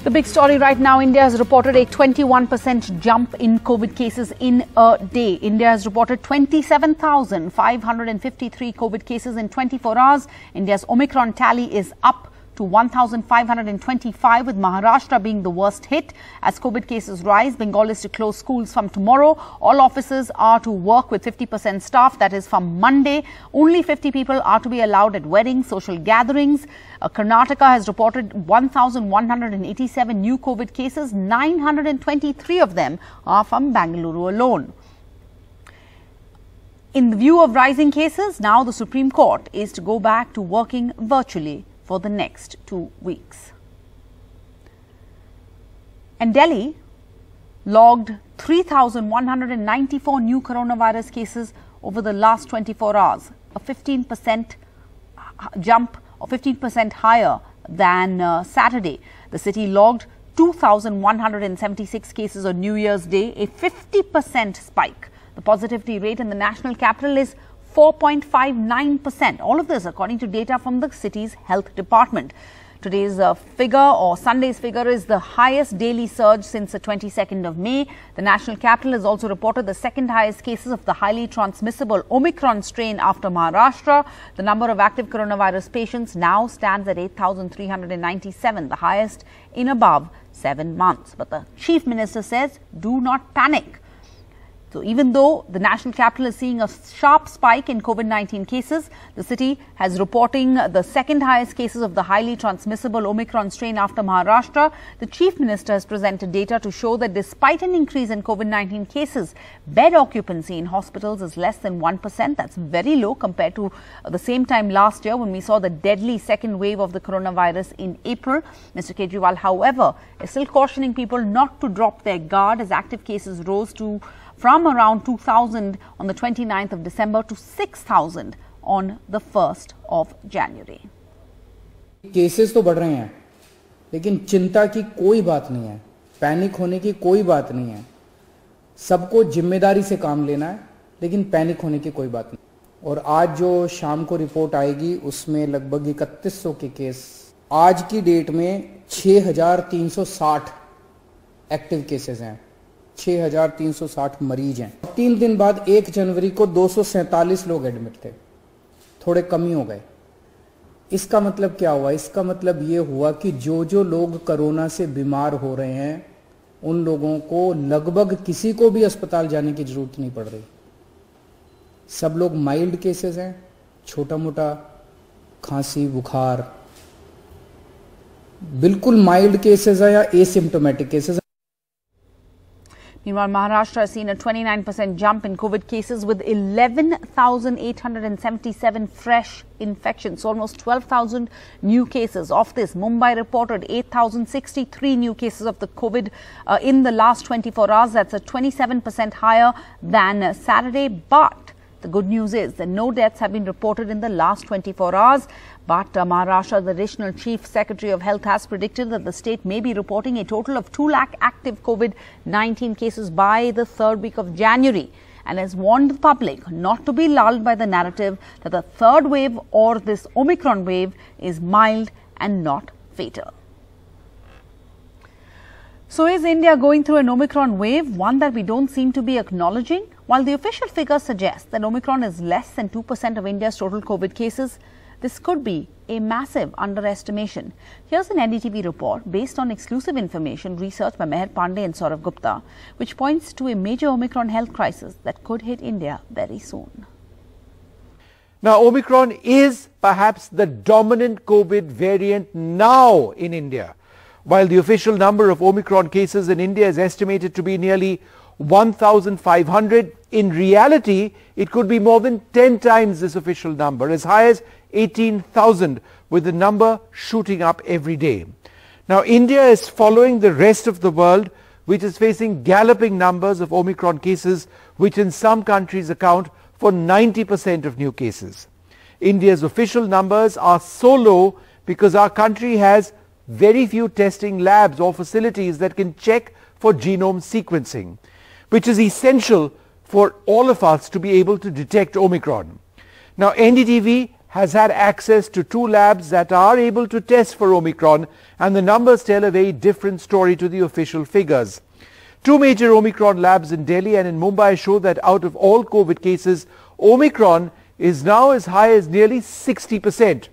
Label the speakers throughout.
Speaker 1: The big story right now, India has reported a 21% jump in COVID cases in a day. India has reported 27,553 COVID cases in 24 hours. India's Omicron tally is up to 1,525, with Maharashtra being the worst hit. As COVID cases rise, Bengal is to close schools from tomorrow. All offices are to work with 50% staff, that is from Monday. Only 50 people are to be allowed at weddings, social gatherings. Karnataka has reported 1,187 new COVID cases. 923 of them are from Bengaluru alone. In the view of rising cases, now the Supreme Court is to go back to working virtually for the next 2 weeks. And Delhi logged 3,194 new coronavirus cases over the last 24 hours, a 15% jump, or 15% higher than Saturday. The city logged 2,176 cases on New Year's Day, a 50% spike. The positivity rate in the national capital is 4.59%. All of this according to data from the city's health department. Today's figure, or Sunday's figure, is the highest daily surge since the 22nd of May. The national capital has also reported the second highest cases of the highly transmissible Omicron strain after Maharashtra. The number of active coronavirus patients now stands at 8,397, the highest in above 7 months. But the chief minister says, do not panic. So even though the national capital is seeing a sharp spike in COVID-19 cases, the city has reporting the second highest cases of the highly transmissible Omicron strain after Maharashtra. The chief minister has presented data to show that despite an increase in COVID-19 cases, bed occupancy in hospitals is less than 1%. That's very low compared to the same time last year when we saw the deadly second wave of the coronavirus in April. Mr. Kejriwal, however, is still cautioning people not to drop their guard as active cases rose from around 2,000 on the 29th of December to 6,000 on the 1st of January.
Speaker 2: Cases तो बढ़ रहे हैं, लेकिन चिंता की कोई बात नहीं है, पैनिक होने की कोई बात नहीं है। सबको जिम्मेदारी से काम लेना है, लेकिन पैनिक होने की कोई बात नहीं। और आज जो शाम को रिपोर्ट आएगी, उसमें लगभग 3100 के केस, आज की डेट में 6,360 एक्टिव केसेस हैं, 6,360 मरीज हैं। 3 दिन बाद 1 जनवरी को 247 लोग एडमिट थे, थोड़े कम ही हो गए। इसका मतलब क्या हुआ? इसका मतलब ये हुआ कि जो लोग कोरोना से बीमार हो रहे हैं, उन लोगों को लगभग किसी को भी अस्पताल जाने की जरूरत नहीं पड़ रही। सब लोग माइल्ड केसेस हैं, छोटा मोटा खांसी बुखार, बिल्कुल माइल्ड केसेस है या asymptomatic cases.
Speaker 1: Meanwhile, Maharashtra has seen a 29% jump in COVID cases with 11,877 fresh infections, so almost 12,000 new cases. Of this, Mumbai reported 8,063 new cases of the COVID in the last 24 hours. That's a 27% higher than Saturday. But the good news is that no deaths have been reported in the last 24 hours. But Maharashtra, the Additional Chief Secretary of Health, has predicted that the state may be reporting a total of 2 lakh active COVID-19 cases by the 3rd week of January, and has warned the public not to be lulled by the narrative that the third wave or this Omicron wave is mild and not fatal. So is India going through an Omicron wave, one that we don't seem to be acknowledging? While the official figures suggest that Omicron is less than 2% of India's total COVID cases, this could be a massive underestimation. Here's an NDTV report based on exclusive information researched by Meher Pandey and Saurav Gupta, which points to a major Omicron health crisis that could hit India very soon.
Speaker 3: Now, Omicron is perhaps the dominant COVID variant now in India. While the official number of Omicron cases in India is estimated to be nearly 1,500, in reality, it could be more than 10 times this official number, as high as 18,000, with the number shooting up every day. Now, India is following the rest of the world, which is facing galloping numbers of Omicron cases, which in some countries account for 90% of new cases. India's official numbers are so low because our country has very few testing labs or facilities that can check for genome sequencing, which is essential for all of us to be able to detect Omicron. Now, NDTV has had access to 2 labs that are able to test for Omicron, and the numbers tell a very different story to the official figures. 2 major Omicron labs in Delhi and in Mumbai show that out of all COVID cases, Omicron is now as high as nearly 60%.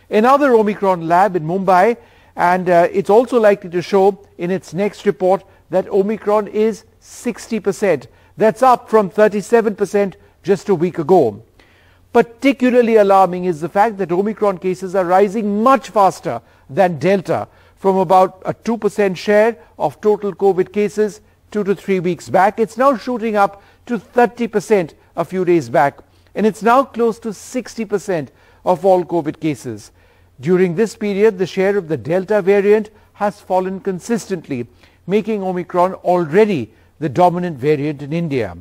Speaker 3: Another Omicron lab in Mumbai, and it's also likely to show in its next report that Omicron is 60%. That's up from 37% just a week ago. Particularly alarming is the fact that Omicron cases are rising much faster than Delta, from about a 2% share of total COVID cases 2 to 3 weeks back. It's now shooting up to 30% a few days back, and it's now close to 60% of all COVID cases. During this period, the share of the Delta variant has fallen consistently, making Omicron already the dominant variant in India.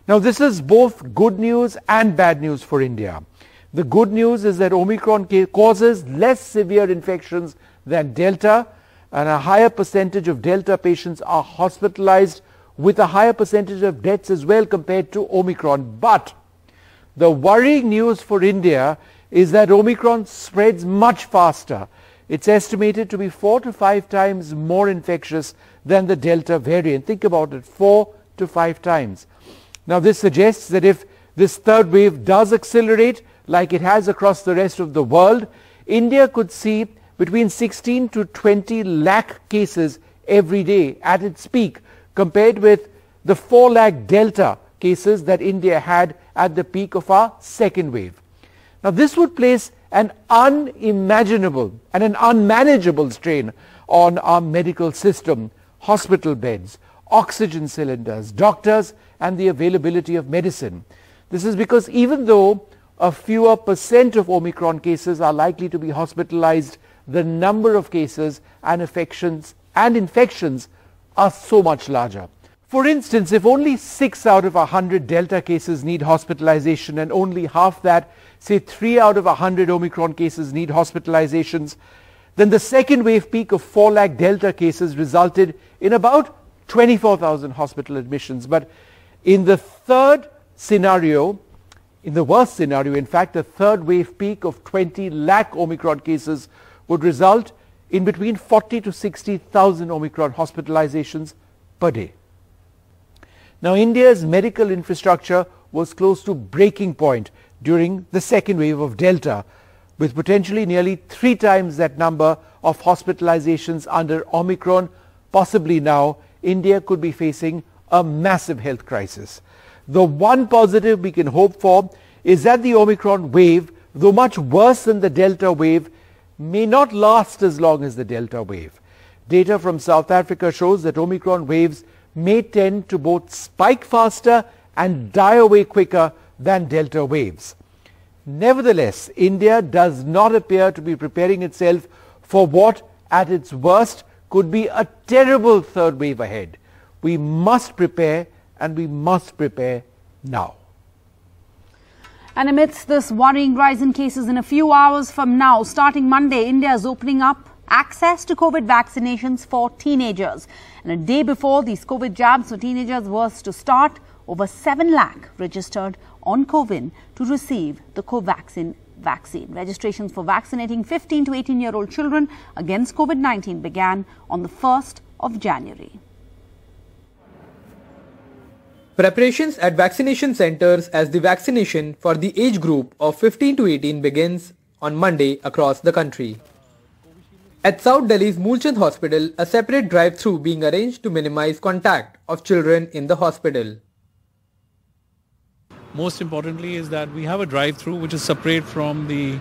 Speaker 3: Now, this is both good news and bad news for India. The good news is that Omicron causes less severe infections than Delta, and a higher percentage of Delta patients are hospitalized, with a higher percentage of deaths as well compared to Omicron. But the worrying news for India is that Omicron spreads much faster. It's estimated to be 4 to 5 times more infectious than the Delta variant. Think about it, 4 to 5 times. Now, this suggests that if this third wave does accelerate like it has across the rest of the world, India could see between 16 to 20 lakh cases every day at its peak, compared with the 4 lakh Delta cases that India had at the peak of our second wave. Now, this would place an unimaginable and an unmanageable strain on our medical system, hospital beds, oxygen cylinders, doctors, and the availability of medicine. This is because even though a fewer percent of Omicron cases are likely to be hospitalized, the number of cases and infections are so much larger. For instance, if only 6 out of 100 Delta cases need hospitalization and only half that, say 3 out of 100 Omicron cases need hospitalizations, then the second wave peak of 4 lakh Delta cases resulted in about 24,000 hospital admissions. But in the third scenario, in the worst scenario, in fact, the third wave peak of 20 lakh Omicron cases would result in between 40 to 60,000 Omicron hospitalizations per day. Now, India's medical infrastructure was close to breaking point during the second wave of Delta, with potentially nearly 3 times that number of hospitalizations under Omicron. Possibly now, India could be facing a massive health crisis. The one positive we can hope for is that the Omicron wave, though much worse than the Delta wave, may not last as long as the Delta wave. Data from South Africa shows that Omicron waves may tend to both spike faster and die away quicker than Delta waves. Nevertheless, India does not appear to be preparing itself for what, at its worst, could be a terrible third wave ahead. We must prepare, and we must prepare now.
Speaker 1: And amidst this worrying rise in cases, in a few hours from now, starting Monday, India is opening up access to COVID vaccinations for teenagers. And a day before these COVID jabs for teenagers was to start, over 7 lakh registered on CoWIN to receive the Covaxin vaccine. Registrations for vaccinating 15 to 18-year-old children against COVID-19 began on the 1st of January.
Speaker 4: Preparations at vaccination centers as the vaccination for the age group of 15 to 18 begins on Monday across the country. At South Delhi's Moolchand Hospital, a separate drive-through being arranged to minimize contact of children in the hospital.
Speaker 5: Most importantly is that we have a drive-through which is separate from the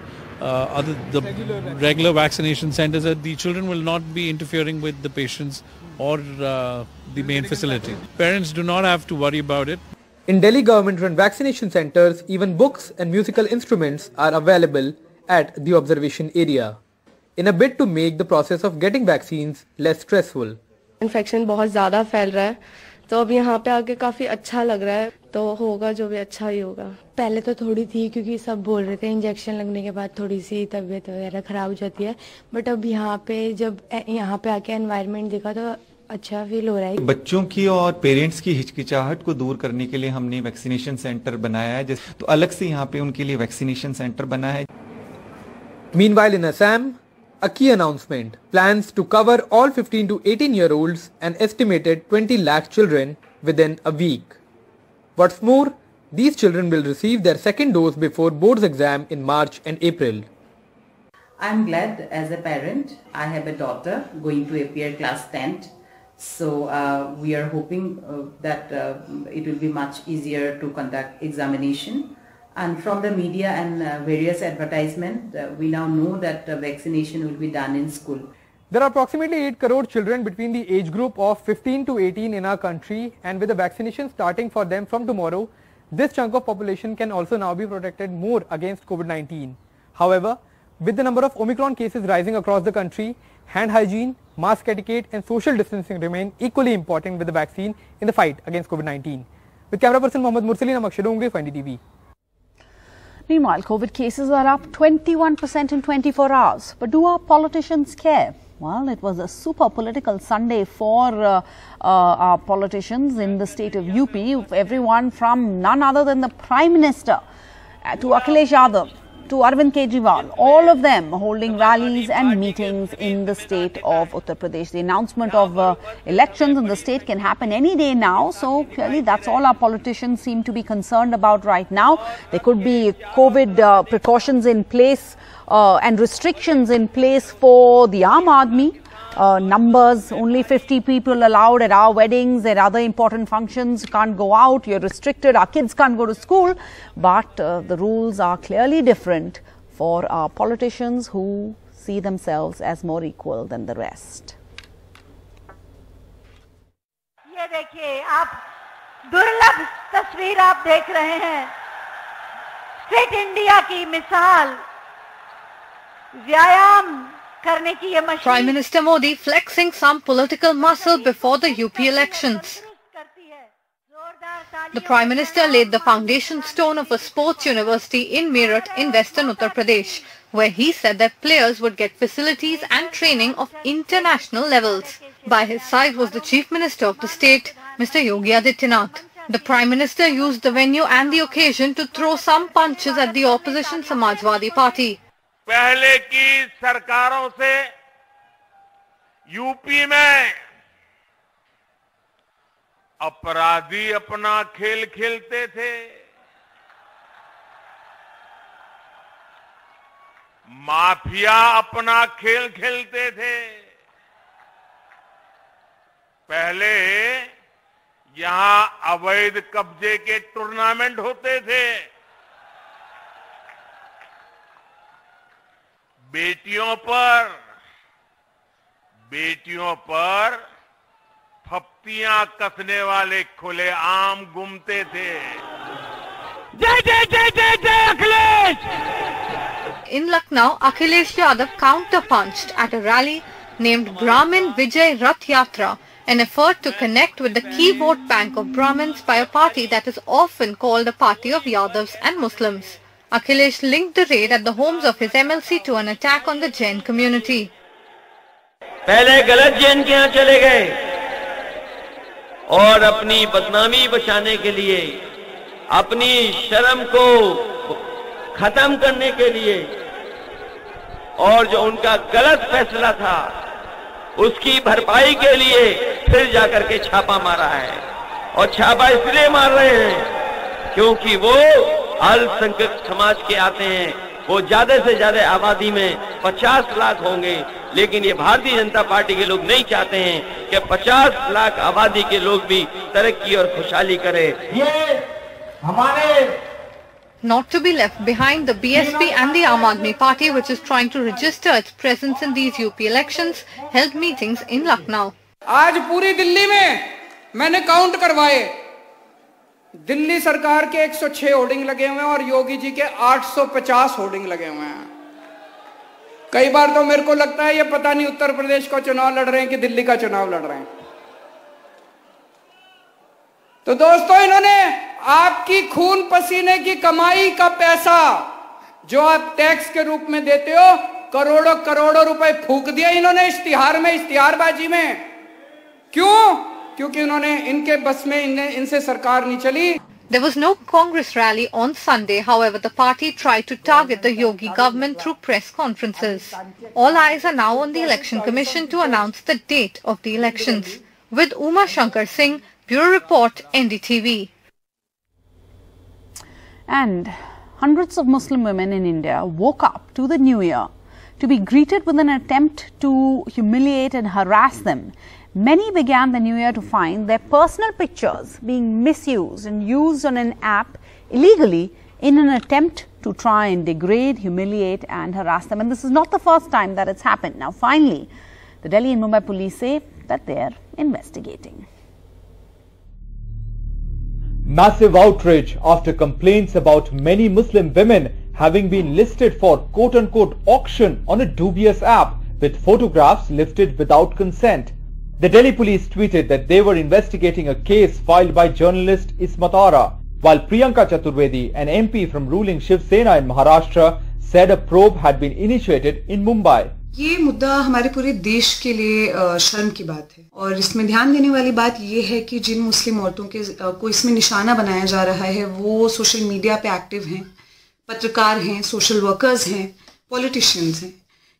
Speaker 5: regular vaccination centers, that the children will not be interfering with the patients or the main facility. Parents do not have to worry about it.
Speaker 4: In Delhi government-run vaccination centers, even books and musical instruments are available at the observation area, in a bid to make the process of getting vaccines less stressful.
Speaker 6: Infection बहुत ज़्यादा फैल रहा है, तो अब यहाँ पे आके काफी अच्छा लग रहा है, तो होगा जो भी अच्छा ही होगा. पहले तो थोड़ी थी क्योंकि सब बोल रहे थे इंजेक्शन लगने के बाद थोड़ी सी तबीयत वगैरह खराब हो जाती है, बट अब यहाँ पे जब यहाँ पे आके एनवायरनमेंट देखा तो अच्छा फील हो रहा है.
Speaker 7: बच्चों की और पेरेंट्स की हिचकिचाहट को दूर करने के लिए हमने वैक्सीनेशन सेंटर बनाया है, तो अलग से यहाँ पे उनके लिए वैक्सीनेशन सेंटर बना है.
Speaker 4: Meanwhile, in Assam, a key announcement plans to cover all 15 to 18-year-olds and estimated 20 lakh children within a week. What's more, these children will receive their second dose before board's exam in March and April.
Speaker 8: I'm glad as a parent. I have a daughter going to appear class 10th. So we are hoping that it will be much easier to conduct examination. And from the media and various advertisements, we now know that vaccination will be done in school.
Speaker 4: There are approximately 8 crore children between the age group of 15 to 18 in our country, and with the vaccination starting for them from tomorrow, this chunk of population can also now be protected more against COVID-19. However, with the number of Omicron cases rising across the country, hand hygiene, mask etiquette and social distancing remain equally important with the vaccine in the fight against COVID-19. With camera person Mohammad Mursalin, I'm Akshay Dongre for NDTV.
Speaker 1: Meanwhile, COVID cases are up 21% in 24 hours. But do our politicians care? Well, it was a super political Sunday for our politicians in the state of UP. Everyone from none other than the Prime Minister to Akhilesh Yadav to Arvind Kejriwal, all of them holding rallies and meetings in the state of Uttar Pradesh. The announcement of elections in the state can happen any day now. So clearly that's all our politicians seem to be concerned about right now. There could be COVID precautions in place and restrictions in place for the Aam Aadmi. Numbers, only 50 people allowed at our weddings and other important functions, can't go out, you're restricted, our kids can't go to school. But the rules are clearly different for our politicians who see themselves as more equal than the rest.
Speaker 9: ये देखिए, आप दुर्लभ तस्वीर आप देख रहे हैं। Fit India की मिसाल, व्यायाम
Speaker 10: Prime Minister Modi flexing some political muscle before the UP elections. The Prime Minister laid the foundation stone of a sports university in Meerut in western Uttar Pradesh, where he said that players would get facilities and training of international levels. By his side was the Chief Minister of the state, Mr. Yogi Adityanath. The Prime Minister used the venue and the occasion to throw some punches at the opposition Samajwadi Party.
Speaker 11: पहले की सरकारों से UP में अपराधी अपना खेल खेलते थे, माफिया अपना खेल खेलते थे। पहले यहां अवैध कब्जे के टूर्नामेंट होते थे, बेटियों पर फप्तियां कसने वाले खुलेआम घूमते थे। जय जय जय जय जय Akhilesh!
Speaker 10: In Lucknow, Akhilesh Yadav counterpunched at a rally named Brahmin Vijay Rath Yatra, an effort to connect with the key vote bank of Brahmins by a party that is often called a party of Yadavs and Muslims. Akhilesh linked the raid at the homes of his MLC to an attack on the Jain community.
Speaker 12: पहले गलत जैन के यहाँ चले गए और अपनी बदनामी बचाने के लिए, अपनी शर्म को खत्म करने के लिए, और जो उनका गलत फैसला था उसकी भरपाई के लिए फिर जाकर के छापा मारा है। और छापा इसलिए मार रहे हैं क्योंकि वो अल्पसंख्यक समाज के आते हैं। वो ज्यादा से ज्यादा आबादी में 50 लाख होंगे, लेकिन ये भारतीय जनता पार्टी के लोग नहीं चाहते हैं कि 50 लाख आबादी के लोग भी तरक्की और खुशहाली करें। ये हमारे
Speaker 10: Not to be left behind, the BSP and the Aam Aadmi Party, which is trying to register its presence in these UP elections, held meetings in Lucknow.
Speaker 2: आज पूरी दिल्ली में मैंने काउंट करवाए, दिल्ली सरकार के 106 होर्डिंग लगे हुए हैं और योगी जी के 850 होर्डिंग लगे हुए हैं। कई बार तो मेरे को लगता है ये पता नहीं उत्तर प्रदेश का चुनाव लड़ रहे हैं कि दिल्ली का चुनाव लड़ रहे हैं। तो दोस्तों, इन्होंने आपकी खून पसीने की कमाई का पैसा जो आप टैक्स के रूप में देते हो, करोड़ों करोड़ों रुपए फूंक दिया इन्होंने इश्तिहार में, इश्तिहारबाजी में। क्यों? क्योंकि इन्होंने, इनके बस में इनसे सरकार नहीं चली।
Speaker 10: There was no Congress rally on Sunday. However, the party tried to target the Yogi government through press conferences. All eyes are now on the Election Commission to announce the date of the elections. With Uma Shankar Singh, Bureau Report, NDTV.
Speaker 1: And hundreds of Muslim women in India woke up to the new year to be greeted with an attempt to humiliate and harass them. Many began the new year to find their personal pictures being misused and used on an app illegally in an attempt to try and degrade, humiliate and harass them. And this is not the first time that it's happened. Now, finally, the Delhi and Mumbai police say that they are investigating.
Speaker 13: Massive outrage after complaints about many Muslim women having been listed for quote-unquote auction on a dubious app with photographs lifted without consent. The Delhi police tweeted that they were investigating a case filed by journalist Ismat Ara, while Priyanka Chaturvedi, an MP from ruling Shiv Sena in Maharashtra, said a probe had been initiated in Mumbai.
Speaker 14: ये मुद्दा हमारे पूरे देश के लिए शर्म की बात है और इसमें ध्यान देने वाली बात ये है कि जिन मुस्लिम औरतों को इसमें निशाना बनाया जा रहा है वो सोशल मीडिया पे एक्टिव हैं, पत्रकार हैं, सोशल वर्कर्स हैं, पॉलिटिशियंस हैं।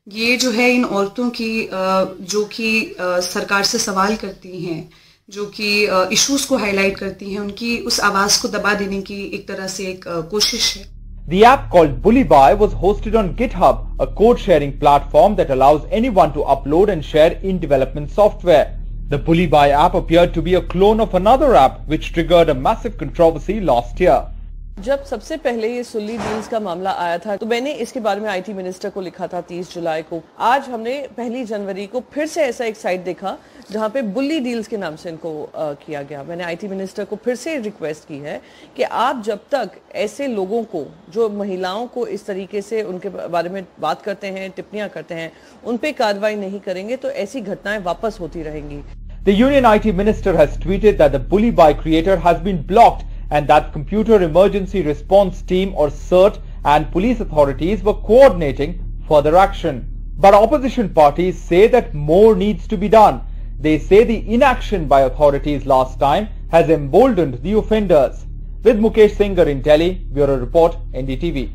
Speaker 14: ये जो है इन औरतों की जो कि सरकार से सवाल करती हैं, जो कि इश्यूज को हाईलाइट करती हैं, उनकी उस आवाज को दबा देने की एक तरह से एक कोशिश है।
Speaker 13: The app called Bully Buy was hosted on GitHub, a code-sharing platform that allows anyone to upload and share in-development software. The Bully Buy app appeared to be a clone of another app which triggered a massive controversy last year.
Speaker 15: जब सबसे पहले ये Sulli deals का मामला आया था तो मैंने इसके बारे में आईटी मिनिस्टर को लिखा था 30 जुलाई को। आज हमने 1 जनवरी को फिर से ऐसा एक साइट देखा जहां पे बुल्ली डील्स के नाम से इनको किया गया। मैंने आईटी मिनिस्टर को फिर से रिक्वेस्ट की है कि आप जब तक ऐसे लोगों को जो महिलाओं को इस तरीके से उनके बारे में बात करते हैं, टिप्पणियां करते हैं, उन पे कार्रवाई नहीं करेंगे तो ऐसी घटनाएं वापस होती रहेंगी।
Speaker 13: The Union IT Minister has tweeted that the Bully Buy creator has been blocked and that Computer Emergency Response Team or CERT and police authorities were coordinating further action. But opposition parties say that more needs to be done. They say the inaction by authorities last time has emboldened the offenders. With Mukesh Singh in Delhi, Bureau Report, NDTV.